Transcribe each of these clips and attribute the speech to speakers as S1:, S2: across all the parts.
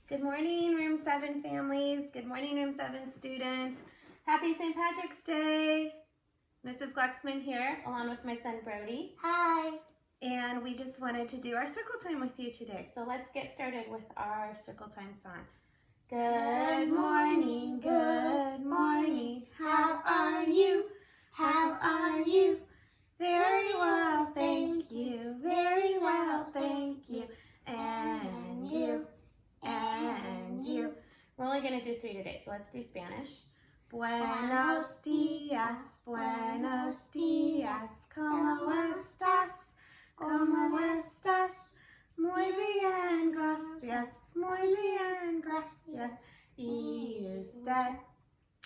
S1: Good morning, Room 7 families. Good morning, Room 7 students. Happy St. Patrick's Day. Mrs. Glucksman here, along with my son, Brody.
S2: Hi.
S1: And we just wanted to do our circle time with you today. So let's get started with our circle time song. Good morning, good morning. How are you? How are you? Very well, thank you. Very well, thank you. And you. And you. We're only going to do 3 today, so let's do Spanish. Buenos dias, buenos dias. ¿Cómo estás? ¿Cómo estás? Muy bien, gracias. Muy bien, gracias. Y usted?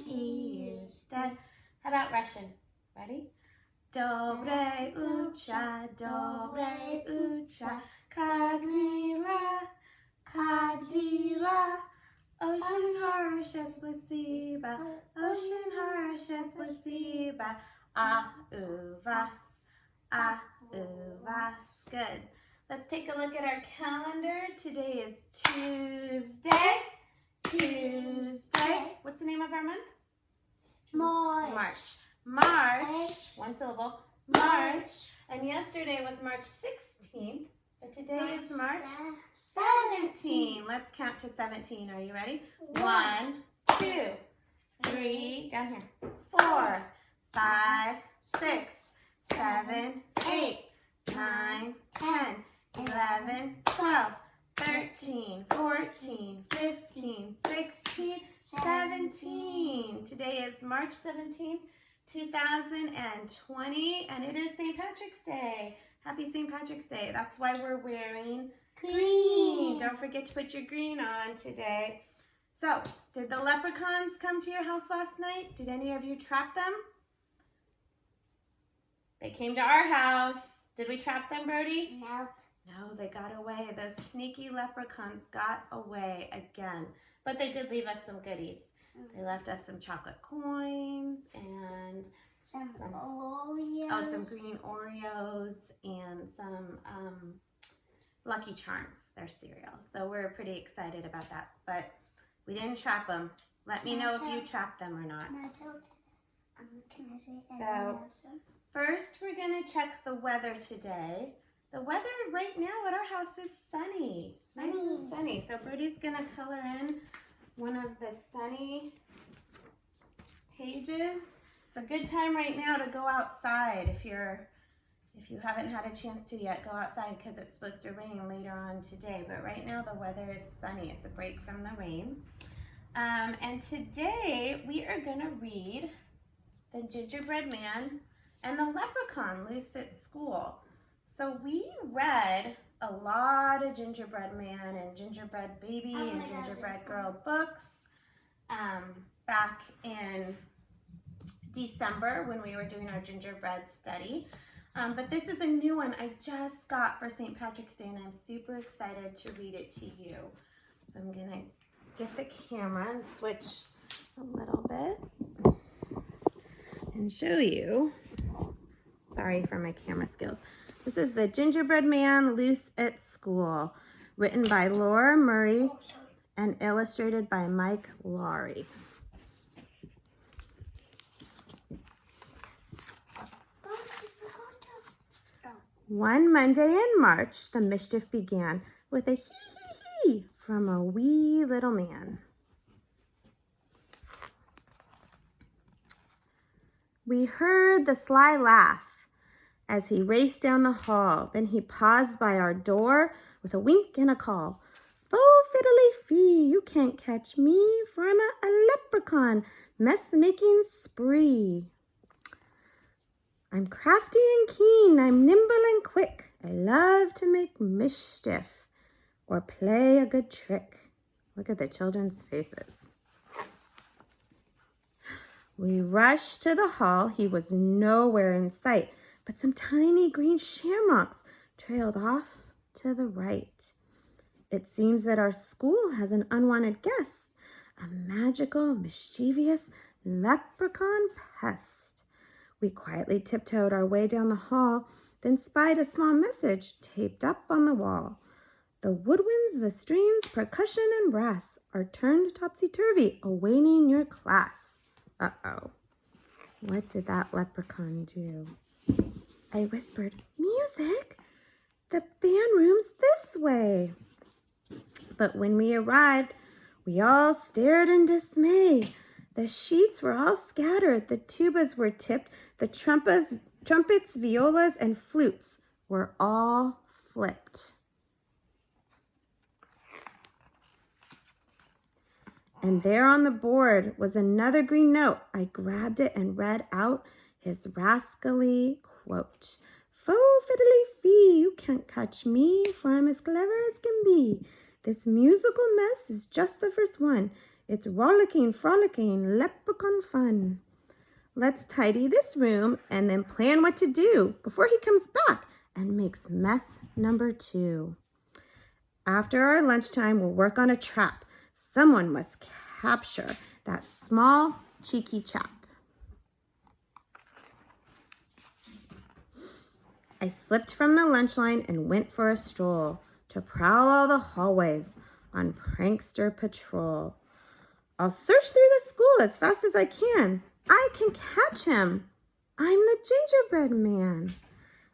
S1: Y usted? How about Russian? Ready? Dobre ucha, как дела, как дела? Очень хорошо, спасибо, очень хорошо, спасибо. А у вас? Good. Let's take a look at our calendar. Today is Tuesday. What's the name of our month? March. One syllable. March. And yesterday was March 16th. But today is March 17. Let's count to 17. Are you ready? 1, 2, 3, down here. 4, 5, 6, 7, 8, 9, 10, 11, 12, 13, 14, 15, 16, 17. Today is March 17th, 2020, and it is St. Patrick's Day. Happy St. Patrick's Day. That's why we're wearing green. Don't forget to put your green on today. So, did the leprechauns come to your house last night? Did any of you trap them? They came to our house. Did we trap them, Brody?
S2: No.
S1: No, they got away. Those sneaky leprechauns got away again. But they did leave us some goodies. They left us some chocolate coins and
S2: some Oreos.
S1: Oh, some green Oreos and some Lucky Charms, their cereal. So we're pretty excited about that. But we didn't trap them. Let me know if you trapped them or not.
S2: Can I say
S1: So, first we're going to check the weather today. The weather right now at our house is sunny. Nice and sunny. So Brody's going to color in one of the sunny pages. It's a good time right now to go outside. If you haven't had a chance to yet, go outside because it's supposed to rain later on today. But right now the weather is sunny. It's a break from the rain. And today we are going to read The Gingerbread Man and the Leprechaun Loose at School. So we read a lot of Gingerbread Man and Gingerbread Baby and Gingerbread Girl books back in December when we were doing our gingerbread study. But this is a new one I just got for St. Patrick's Day and I'm super excited to read it to you. So I'm going to get the camera and switch a little bit and show you. Sorry for my camera skills. This is The Gingerbread Man Loose at School, written by Laura Murray and illustrated by Mike Laurie. One Monday in March, the mischief began with a hee-hee-hee from a wee little man. We heard the sly laugh as he raced down the hall. Then he paused by our door with a wink and a call. Fo fiddly fee, you can't catch me, for I'm a leprechaun mess-making spree. I'm crafty and keen, I'm nimble and quick. I love to make mischief or play a good trick. Look at the children's faces. We rushed to the hall. He was nowhere in sight, but some tiny green shamrocks trailed off to the right. It seems that our school has an unwanted guest, a magical, mischievous leprechaun pest. We quietly tiptoed our way down the hall, then spied a small message taped up on the wall. The woodwinds, the strings, percussion, and brass are turned topsy-turvy, awaiting your class. Uh-oh. What did that leprechaun do? I whispered, music? The band room's this way. But when we arrived, we all stared in dismay. The sheets were all scattered, the tubas were tipped, the trumpets, violas, and flutes were all flipped. And there on the board was another green note. I grabbed it and read out his rascally quote. Fo fiddly fee, you can't catch me, for I'm as clever as can be. This musical mess is just the first one. It's rollicking, frolicking, leprechaun fun. Let's tidy this room and then plan what to do before he comes back and makes mess number 2. After our lunchtime, we'll work on a trap. Someone must capture that small, cheeky chap. I slipped from the lunch line and went for a stroll to prowl all the hallways on prankster patrol. I'll search through the school as fast as I can. I can catch him. I'm the gingerbread man.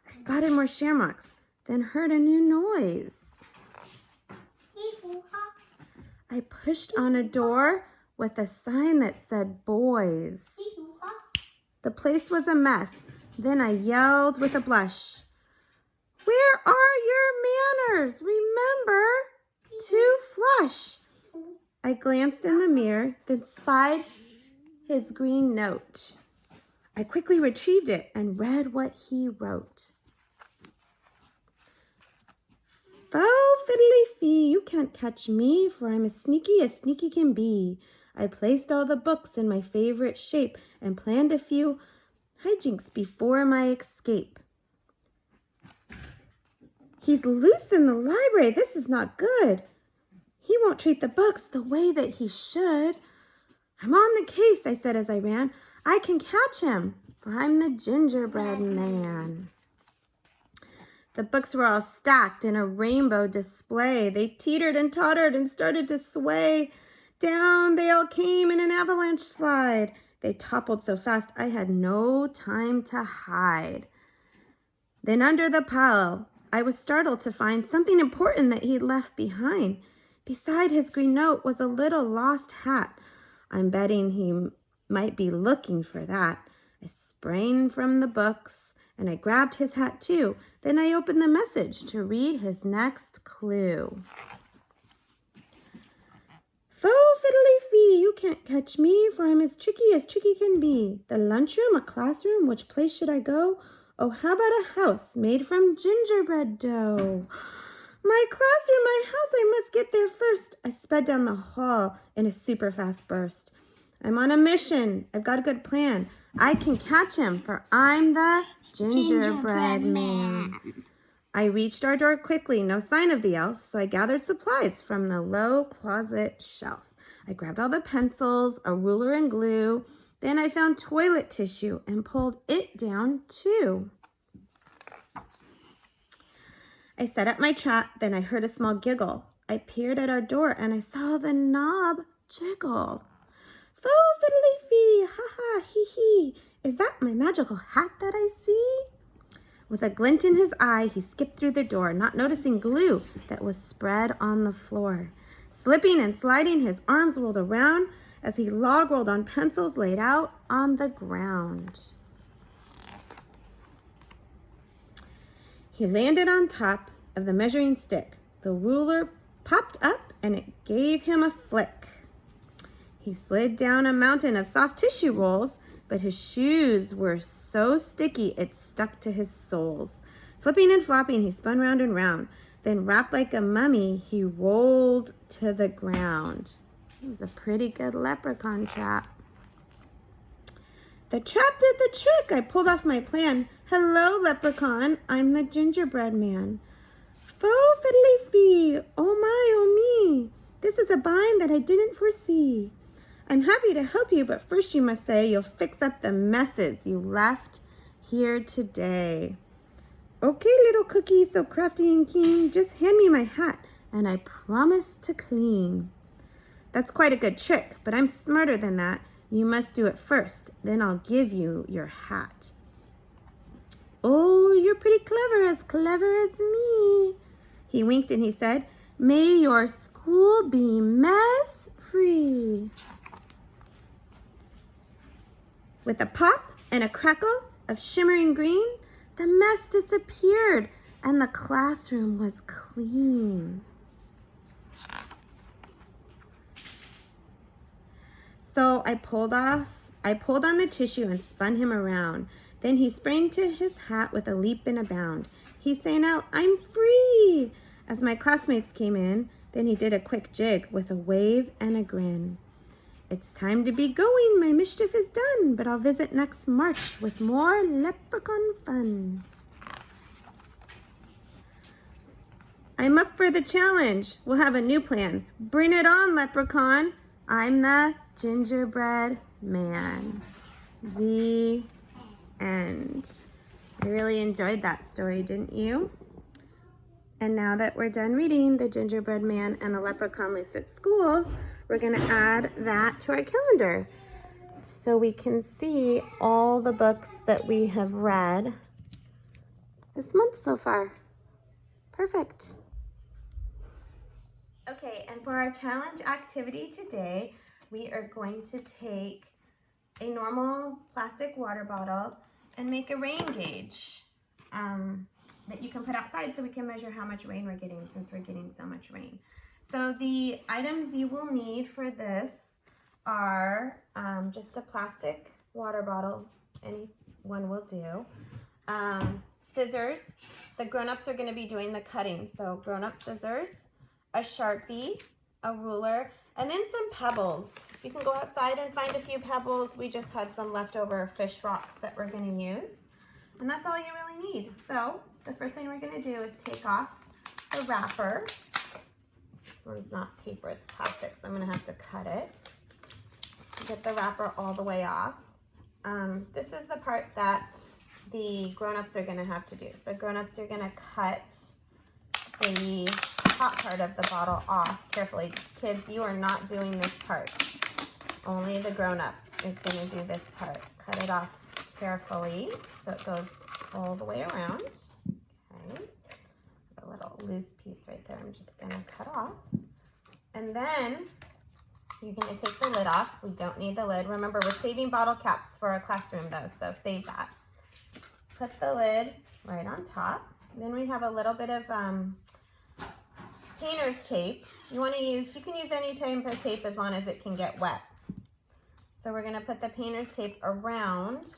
S1: I spotted more shamrocks, then heard a new noise. I pushed on a door with a sign that said boys. The place was a mess. Then I yelled with a blush. Where are your manners? Remember to flush. I glanced in the mirror, then spied his green note. I quickly retrieved it and read what he wrote. Fo fiddly fee, you can't catch me, for I'm as sneaky can be. I placed all the books in my favorite shape and planned a few hijinks before my escape. He's loose in the library. This is not good. He won't treat the books the way that he should. I'm on the case, I said as I ran. I can catch him, for I'm the gingerbread man. The books were all stacked in a rainbow display. They teetered and tottered and started to sway. Down they all came in an avalanche slide. They toppled so fast I had no time to hide. Then under the pile, I was startled to find something important that he'd left behind. Beside his green note was a little lost hat. I'm betting he might be looking for that. I sprang from the books and I grabbed his hat too. Then I opened the message to read his next clue. Fo fiddly fee, you can't catch me, for I'm as tricky can be. The lunchroom, a classroom, which place should I go? Oh, how about a house made from gingerbread dough? My classroom, my house, I must get there first. I sped down the hall in a super fast burst. I'm on a mission. I've got a good plan. I can catch him, for I'm the gingerbread man. I reached our door quickly, no sign of the elf, so I gathered supplies from the low closet shelf. I grabbed all the pencils, a ruler and glue. Then I found toilet tissue and pulled it down too. I set up my trap, then I heard a small giggle. I peered at our door and I saw the knob jiggle. Fo fiddly fee, ha ha, hee hee. Is that my magical hat that I see? With a glint in his eye, he skipped through the door, not noticing glue that was spread on the floor. Slipping and sliding, his arms whirled around as he log-rolled on pencils laid out on the ground. He landed on top of the measuring stick. The ruler popped up and it gave him a flick. He slid down a mountain of soft tissue rolls, but his shoes were so sticky it stuck to his soles. Flipping and flopping, he spun round and round. Then, wrapped like a mummy, he rolled to the ground. It was a pretty good leprechaun trap. The trap did the trick. I pulled off my plan. Hello, leprechaun. I'm the gingerbread man. Fo fiddly fee. Oh my, oh me. This is a bind that I didn't foresee. I'm happy to help you, but first you must say you'll fix up the messes you left here today. Okay, little cookie, so crafty and keen, just hand me my hat and I promise to clean. That's quite a good trick, but I'm smarter than that. You must do it first, then I'll give you your hat. Oh, you're pretty clever as me. He winked and he said, may your school be mess-free. With a pop and a crackle of shimmering green, the mess disappeared and the classroom was clean. So I pulled on the tissue and spun him around. Then he sprang to his hat with a leap and a bound. He sang out, I'm free! As my classmates came in, then he did a quick jig with a wave and a grin. It's time to be going, my mischief is done, but I'll visit next March with more leprechaun fun. I'm up for the challenge. We'll have a new plan. Bring it on, leprechaun. I'm the gingerbread man. The end. I really enjoyed that story, didn't you? And now that we're done reading The Gingerbread Man and the Leprechaun Loose at School, we're going to add that to our calendar so we can see all the books that we have read this month so far. Perfect. Okay, and for our challenge activity today, we are going to take a normal plastic water bottle and make a rain gauge that you can put outside so we can measure how much rain we're getting since we're getting so much rain. So the items you will need for this are just a plastic water bottle, any one will do, scissors. The grown-ups are going to be doing the cutting, so grown-up scissors, a Sharpie, a ruler, and then some pebbles. You can go outside and find a few pebbles. We just had some leftover fish rocks that we're going to use. And that's all you really need. So the first thing we're going to do is take off the wrapper. This one's not paper, it's plastic, so I'm going to have to cut it. Get the wrapper all the way off. This is the part that the grown-ups are going to have to do. So grown-ups are going to cut the top part of the bottle off carefully. Kids, you are not doing this part. Only the grown-up is going to do this part. Cut it off carefully so it goes all the way around. Okay. A little loose piece right there I'm just going to cut off. And then you're going to take the lid off. We don't need the lid. Remember, we're saving bottle caps for our classroom though, so save that. Put the lid right on top. Then we have a little bit of painter's tape. You can use any type of tape as long as it can get wet. So we're going to put the painter's tape around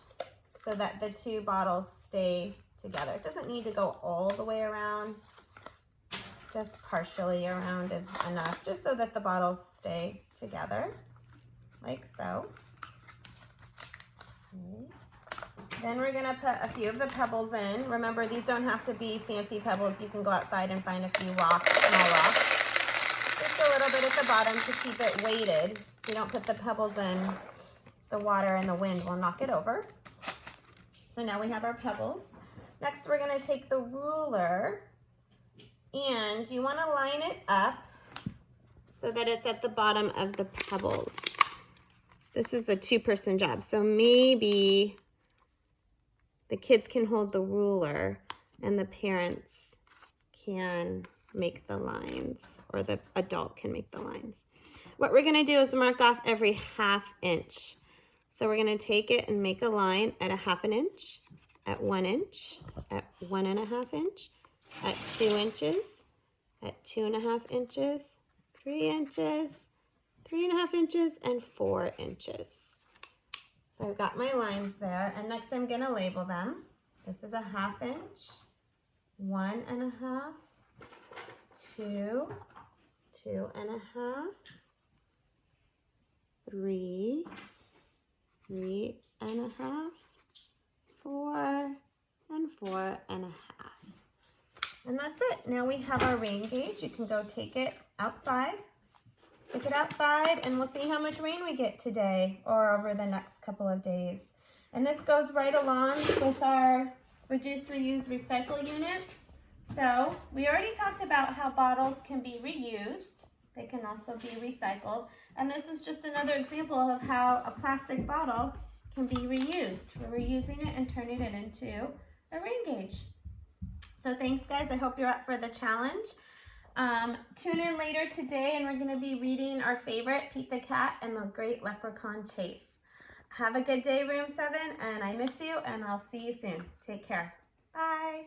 S1: so that the two bottles stay together. It doesn't need to go all the way around. Just partially around is enough, just so that the bottles stay together, like so. Okay. Then we're going to put a few of the pebbles in. Remember, these don't have to be fancy pebbles. You can go outside and find a few rocks, small rocks. Just a little bit at the bottom to keep it weighted. If you don't put the pebbles in, the water and the wind will knock it over. So now we have our pebbles. Next, we're going to take the ruler, and you want to line it up so that it's at the bottom of the pebbles. This is a two-person job, so maybe the kids can hold the ruler and the parents can make the lines, or the adult can make the lines. What we're going to do is mark off every 1/2 inch. So we're going to take it and make a line at 1/2 inch, at 1 inch, at 1 1/2 inch, at 2 inches, at 2 1/2 inches, 3 inches, 3 1/2 inches, and 4 inches. So I've got my lines there, and next I'm going to label them. This is 1/2 inch, 1 1/2, 2, 2 1/2, 3, 3 1/2, 4, and 4 1/2. And that's it. Now we have our rain gauge. You can go take it outside, stick it outside, and we'll see how much rain we get today or over the next couple of days. And this goes right along with our reduce, reuse, recycle unit. So we already talked about how bottles can be reused. They can also be recycled. And this is just another example of how a plastic bottle can be reused. We're reusing it and turning it into a rain gauge. So thanks guys, I hope you're up for the challenge. Tune in later today and we're gonna be reading our favorite, Pete the Cat and the Great Leprechaun Chase. Have a good day, Room 7, and I miss you, and I'll see you soon. Take care. Bye.